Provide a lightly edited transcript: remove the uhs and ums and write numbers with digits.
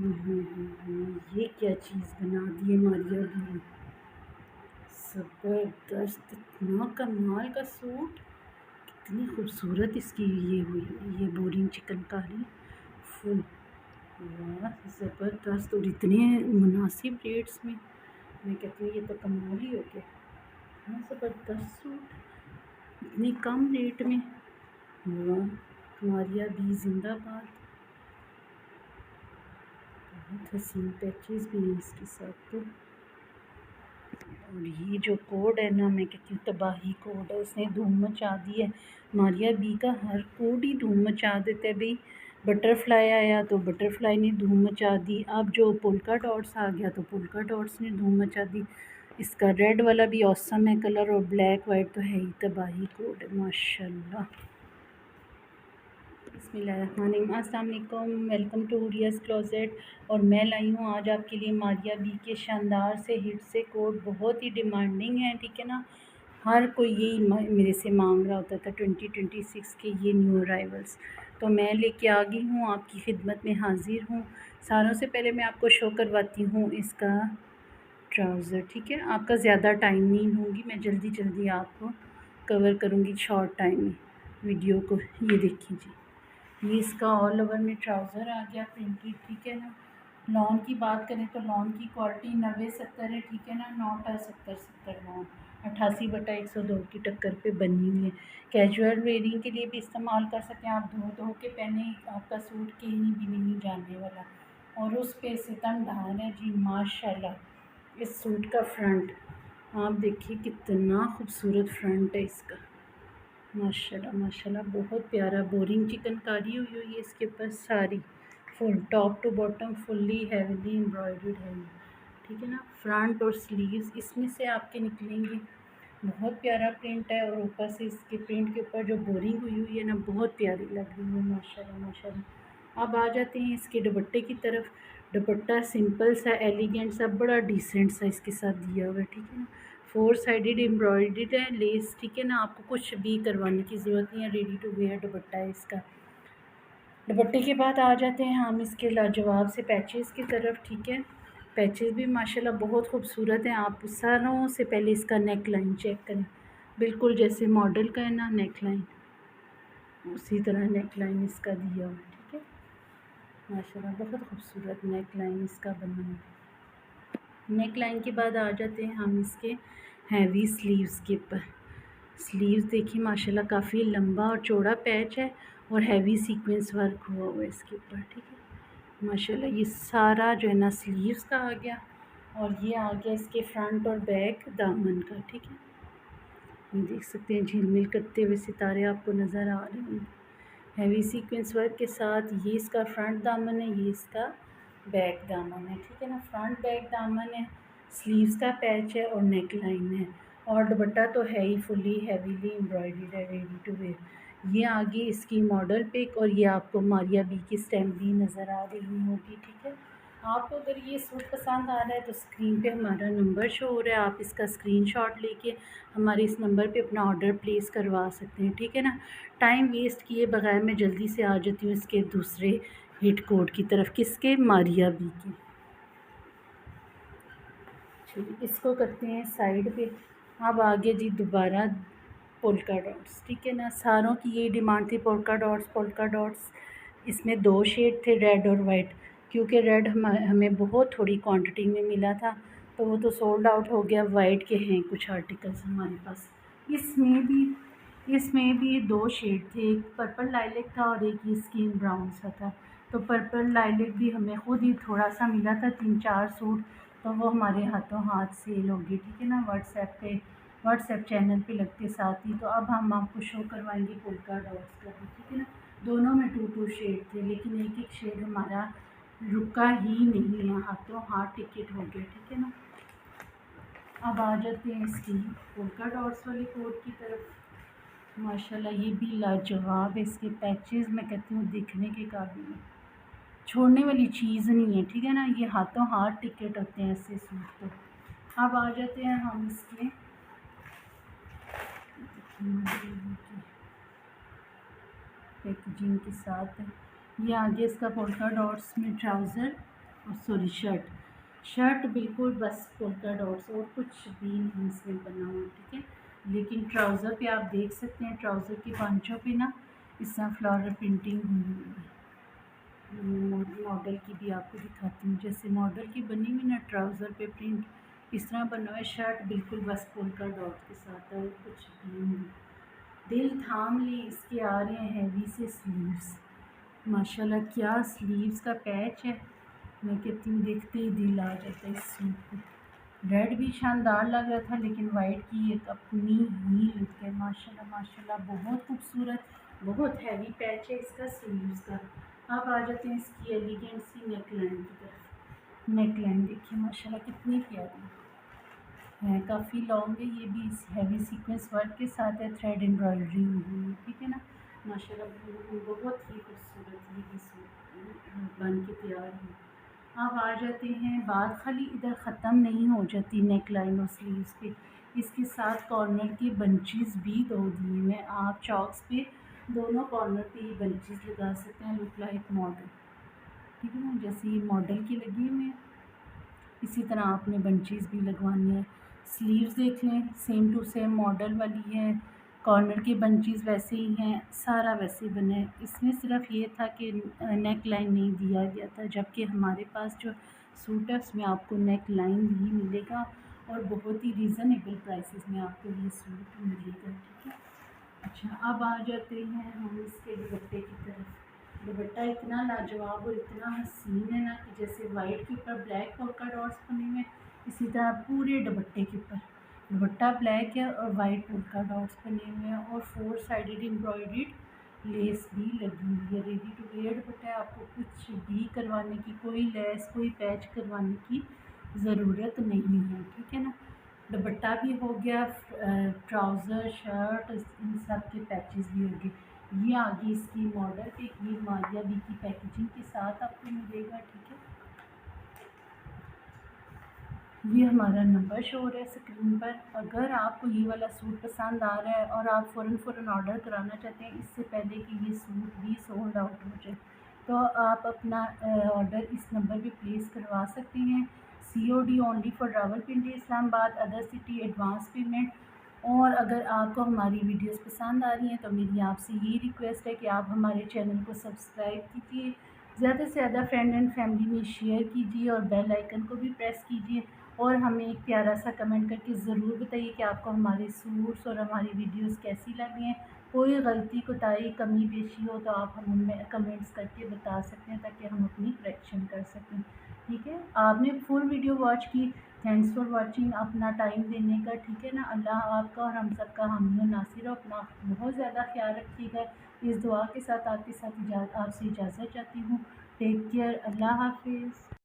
ये क्या चीज़ बना दी है मारिया भी। ज़बरदस्त, इतना कमाल का सूट, इतनी खूबसूरत इसकी ये हुई, ये बोरिंग चिकनकारी फुल। वाह ज़बरदस्त, और इतने मुनासिब रेट्स में। मैं कहती हूँ ये तो कमाल ही हो गया। इतना ज़बरदस्त सूट इतने कम रेट में। वाह मारिया भी जिंदाबाद। बहुत हसीन पैचेस भी हैं इसके साथ तो। और ये जो कोड है ना, मैं कहती हूँ तबाही कोड है, इसने धूम मचा दी है। मारिया बी का हर कोड ही धूम मचा देता है भाई। बटरफ्लाई आया तो बटरफ्लाई ने धूम मचा दी, अब जो पोल्का डॉट्स आ गया तो पोल्का डॉट्स ने धूम मचा दी। इसका रेड वाला भी औसम है कलर, और ब्लैक वाइट तो है ही तबाही कोड है माशाल्लाह। बिस्मिल्लाहिर्रहमानिर्रहीम, अस्सलाम वालेकुम, वेलकम टू हुरियास क्लोजेट। और मैं लाई हूँ आज आपके लिए मारिया बी के शानदार से हिट से कोट, बहुत ही डिमांडिंग है, ठीक है ना। हर कोई यही मेरे से मांग रहा होता था 2026 के ये न्यू अराइवल्स, तो मैं लेके आ गई हूँ, आपकी खिदमत में हाजिर हूँ। सारों से पहले मैं आपको शो करवाती हूँ इसका ट्राउज़र, ठीक है। आपका ज़्यादा टाइम नहीं लूँगी, मैं जल्दी जल्दी आपको कवर करूँगी शॉर्ट टाइम में वीडियो को। ये देखिए जी, ये इसका ऑल ओवर में ट्राउज़र आ गया प्रिंटेड, ठीक है ना। लॉन की बात करें तो लॉन की क्वालिटी 90-70 है, ठीक है ना। नॉट 70-70 लॉन 88/102 की टक्कर पे बनी हुई है। कैजुअल वेयरिंग के लिए भी इस्तेमाल कर सकते हैं आप, धो धो के पहने आपका सूट कहीं भी नहीं जाने वाला। और उस पे सितम ढाल है जी माशाल्लाह। इस सूट का फ्रंट आप देखिए, कितना खूबसूरत फ्रंट है इसका, माशाल्लाह माशाल्लाह, बहुत प्यारा। बोरिंग चिकनकारी हुई हुई है इसके ऊपर सारी, full top to bottom fully heavily embroidered है ये, ठीक है ना। फ्रंट और स्लीव्स इसमें से आपके निकलेंगे। बहुत प्यारा प्रिंट है, और ऊपर से इसके प्रिंट के ऊपर जो बोरिंग हुई हुई है ना, बहुत प्यारी लग रही है माशाल्लाह माशाल्लाह। अब आ जाते हैं इसके दुपट्टे की तरफ। दुपट्टा सिंपल सा, एलिगेंट सा, बड़ा डिसेंट सा इसके साथ दिया हुआ है, ठीक है ना। 4 साइडेड एम्ब्रॉयडर्ड है लेस, ठीक है ना। आपको कुछ भी करवाने की ज़रूरत नहीं है, रेडी टू वेयर दुपट्टा है इसका। दुपट्टे के बाद आ जाते हैं हम इसके लाजवाब से पैचेस की तरफ, ठीक है। पैचेस भी माशाल्लाह बहुत खूबसूरत हैं। आप सारों से पहले इसका नेक लाइन चेक करें, बिल्कुल जैसे मॉडल का है ना नेक लाइन, उसी तरह नेक लाइन इसका दिया हुआ है, ठीक है। माशाल्लाह बहुत खूबसूरत नेक लाइन इसका बना है। नेक लाइन के बाद आ जाते हैं हम इसके हैवी स्लीव्स के ऊपर। स्लीव्स देखिए माशाल्लाह काफ़ी लंबा और चौड़ा पैच है, और हैवी सीक्वेंस वर्क हुआ हुआ है इसके ऊपर, ठीक है माशाल्लाह। ये सारा जो है ना स्लीव्स का आ गया, और ये आ गया इसके फ्रंट और बैक दामन का, ठीक है। ये देख सकते हैं झिलमिल करते हुए सितारे आपको नज़र आ रहे हैं हैवी सीक्वेंस वर्क के साथ। ये इसका फ्रंट दामन है, ये इसका बैक दामन है, ठीक है ना। फ्रंट बैक दामन है, स्लीव्स का पैच है, और नेक लाइन है, और दुपट्टा तो है ही फुली हैवीली एम्ब्रॉयडर्ड है, रेडी टू वेयर। ये आगे इसकी मॉडल पिक, और ये आपको मारिया बी की स्टैम्प भी नज़र आ रही होगी, ठीक है। आपको अगर ये सूट पसंद आ रहा है तो स्क्रीन पे हमारा नंबर शो हो रहा है, आप इसका स्क्रीनशॉट लेके हमारे इस नंबर पे अपना ऑर्डर प्लेस करवा सकते हैं, ठीक है ना। टाइम वेस्ट किए बगैर मैं जल्दी से आ जाती हूँ इसके दूसरे हिट कोड की तरफ, किसके, मारिया बी की। चलिए इसको करते हैं साइड पे। अब आगे जी दोबारा पोल्का डॉट्स, ठीक है ना। सारों की यही डिमांड थी, पोल्का डॉट्स पोल्का डॉट्स। इसमें 2 शेड थे, रेड और वाइट, क्योंकि रेड हमें बहुत थोड़ी क्वांटिटी में मिला था, तो वो तो सोल्ड आउट हो गया। वाइट के हैं कुछ आर्टिकल्स हमारे पास। इसमें भी 2 शेड थे, एक पर्पल लाइलेक था और एक ये स्किन ब्राउन सा था। तो पर्पल लाइलेक भी हमें खुद ही थोड़ा सा मिला था, 3-4 सूट, तो वो हमारे हाथों हाथ सेल होगी, ठीक है ना। व्हाट्सएप चैनल पे लगते साथ ही। तो अब हम आपको शो करवाएंगे पोल्का डॉट्स का भी, ठीक है ना। दोनों में 2-2 शेड थे, लेकिन एक एक शेड हमारा रुका ही नहीं है, हाथों हाथ टिकट हो गया, ठीक है ना। अब आ जाते हैं इसकी पोल्का डॉट्स वाली कोट की तरफ। माशाल्लाह ये भी लाजवाब है, इसके पैचेस मैं कहती हूँ दिखने के काबिल है, छोड़ने वाली चीज़ नहीं है, ठीक है ना। ये हाथों हाथ टिकट होते हैं ऐसे सूट तो। अब आ जाते हैं हम इसके पैकेजिंग के साथ। ये आगे इसका पोल्का डॉट्स में ट्राउज़र, सॉरी शर्ट बिल्कुल बस पोल्का डॉट्स और कुछ भी नहीं इसमें बना हुआ, ठीक है। लेकिन ट्राउज़र पे आप देख सकते हैं, ट्राउज़र के पांचों पे ना इस तरह फ्लोरल प्रिंटिंग हुई हुई है। मॉडल की भी आपको दिखाती हूँ, जैसे मॉडल की बनी हुई ना ट्राउज़र पे प्रिंट इस तरह बना हुआ है। शर्ट बिल्कुल बस पोल्का डॉट के साथ है और कुछ भी नहीं। दिल थाम ले, इसके आ रहे हैं हैवी से स्लीव्स। माशाल्लाह क्या स्लीव्स का पैच है, मैं कहती हूँ देखते ही दिल आ जाता है इस सूट पे। रेड भी शानदार लग रहा था, लेकिन वाइट की एक अपनी ही लुक है। माशाल्लाह माशाल्लाह बहुत खूबसूरत, बहुत हैवी पैच है इसका स्लीव्स का। अब आ जाते हैं इसकी एलिगेंट सी नेकलाइन की तरफ। नेकलाइन देखिए माशाल्लाह कितनी प्यारी है, काफ़ी लॉन्ग है, ये भी इस हैवी सीक्वेंस वर्क के साथ है, थ्रेड एम्ब्रॉयडरी हुई है, ठीक है ना। माशाल्लाह बहुत ही खूबसूरत ये भी सूट बन के तैयार है। अब आ जाते हैं, बात खाली इधर ख़त्म नहीं हो जाती नेक लाइन और स्लीव्स पे, इसके साथ कॉर्नर के बंचेस भी दो दिए हैं। आप चॉक्स पे दोनों कॉर्नर पे ये बंचेस लगा सकते हैं, लुक लाइक मॉडल, ठीक है ना। जैसे ये मॉडल के लगे हुए हैं, इसी तरह आपने बंचेस भी लगवानी है। स्लीव्स देख लें, सेम टू सेम मॉडल वाली है, कॉर्नर के बंचेस वैसे ही हैं, सारा वैसे बना है। इसमें सिर्फ ये था कि नेक लाइन नहीं दिया गया था, जबकि हमारे पास जो सूट है उसमें आपको नेक लाइन भी मिलेगा और बहुत ही रीज़नेबल प्राइसेस में आपको ये सूट मिलेगा, ठीक है। अच्छा, अब आ जाते हैं हम इसके दुपट्टे की तरफ। दुपट्टा इतना लाजवाब और इतना हसीन है ना कि जैसे वाइट के ऊपर ब्लैक पोल्का डॉट्स बने हुए, इसी तरह पूरे दुपट्टे के ऊपर दुपट्टा ब्लैक है और वाइट पोल्का डॉट्स बने हुए हैं और 4 साइडेड एम्ब्रॉयडर्ड लेस भी लगी हुई है। रेडी टू वेयर दुपट्टा है, आपको कुछ भी करवाने की, कोई लेस कोई पैच करवाने की ज़रूरत नहीं है, ठीक है ना। दुपट्टा भी हो गया, ट्राउज़र शर्ट इन सब के पैचेस भी हो गए। ये आगे इसकी मॉडल पे ये मारिया बी की पैकेजिंग के साथ आपको मिलेगा, ठीक है। ये हमारा नंबर शो हो रहा है स्क्रीन पर। अगर आपको ये वाला सूट पसंद आ रहा है और आप फ़ौरन ऑर्डर कराना चाहते हैं इससे पहले कि ये सूट भी सोल्ड आउट हो जाए, तो आप अपना ऑर्डर इस नंबर पे प्लेस करवा सकते हैं। COD only for Rawalpindi Islamabad, other city advance payment. और अगर आपको हमारी वीडियोस पसंद आ रही हैं तो मेरी आपसे ये रिक्वेस्ट है कि आप हमारे चैनल को सब्सक्राइब कीजिए, ज़्यादा से ज़्यादा फ्रेंड एंड फैमिली में शेयर कीजिए और बेल आइकन को भी प्रेस कीजिए और हमें एक प्यारा सा कमेंट करके ज़रूर बताइए कि आपको हमारे सूट्स और हमारी वीडियोस कैसी लगी हैं। कोई गलती कोताही कमी पेशी हो तो आप हमें कमेंट्स करके बता सकते हैं ताकि हम अपनी करेक्शन कर सकें, ठीक है। आपने फुल वीडियो वॉच की, थैंक्स फॉर वाचिंग, अपना टाइम देने का, ठीक है ना। अल्लाह आपका और हम सबका हामी और नासिर हो। अपना बहुत ज़्यादा ख्याल रखिएगा। इस दुआ के साथ आपके साथ आपसे इजाज़त चाहती हूँ। टेक केयर, अल्लाह हाफिज़।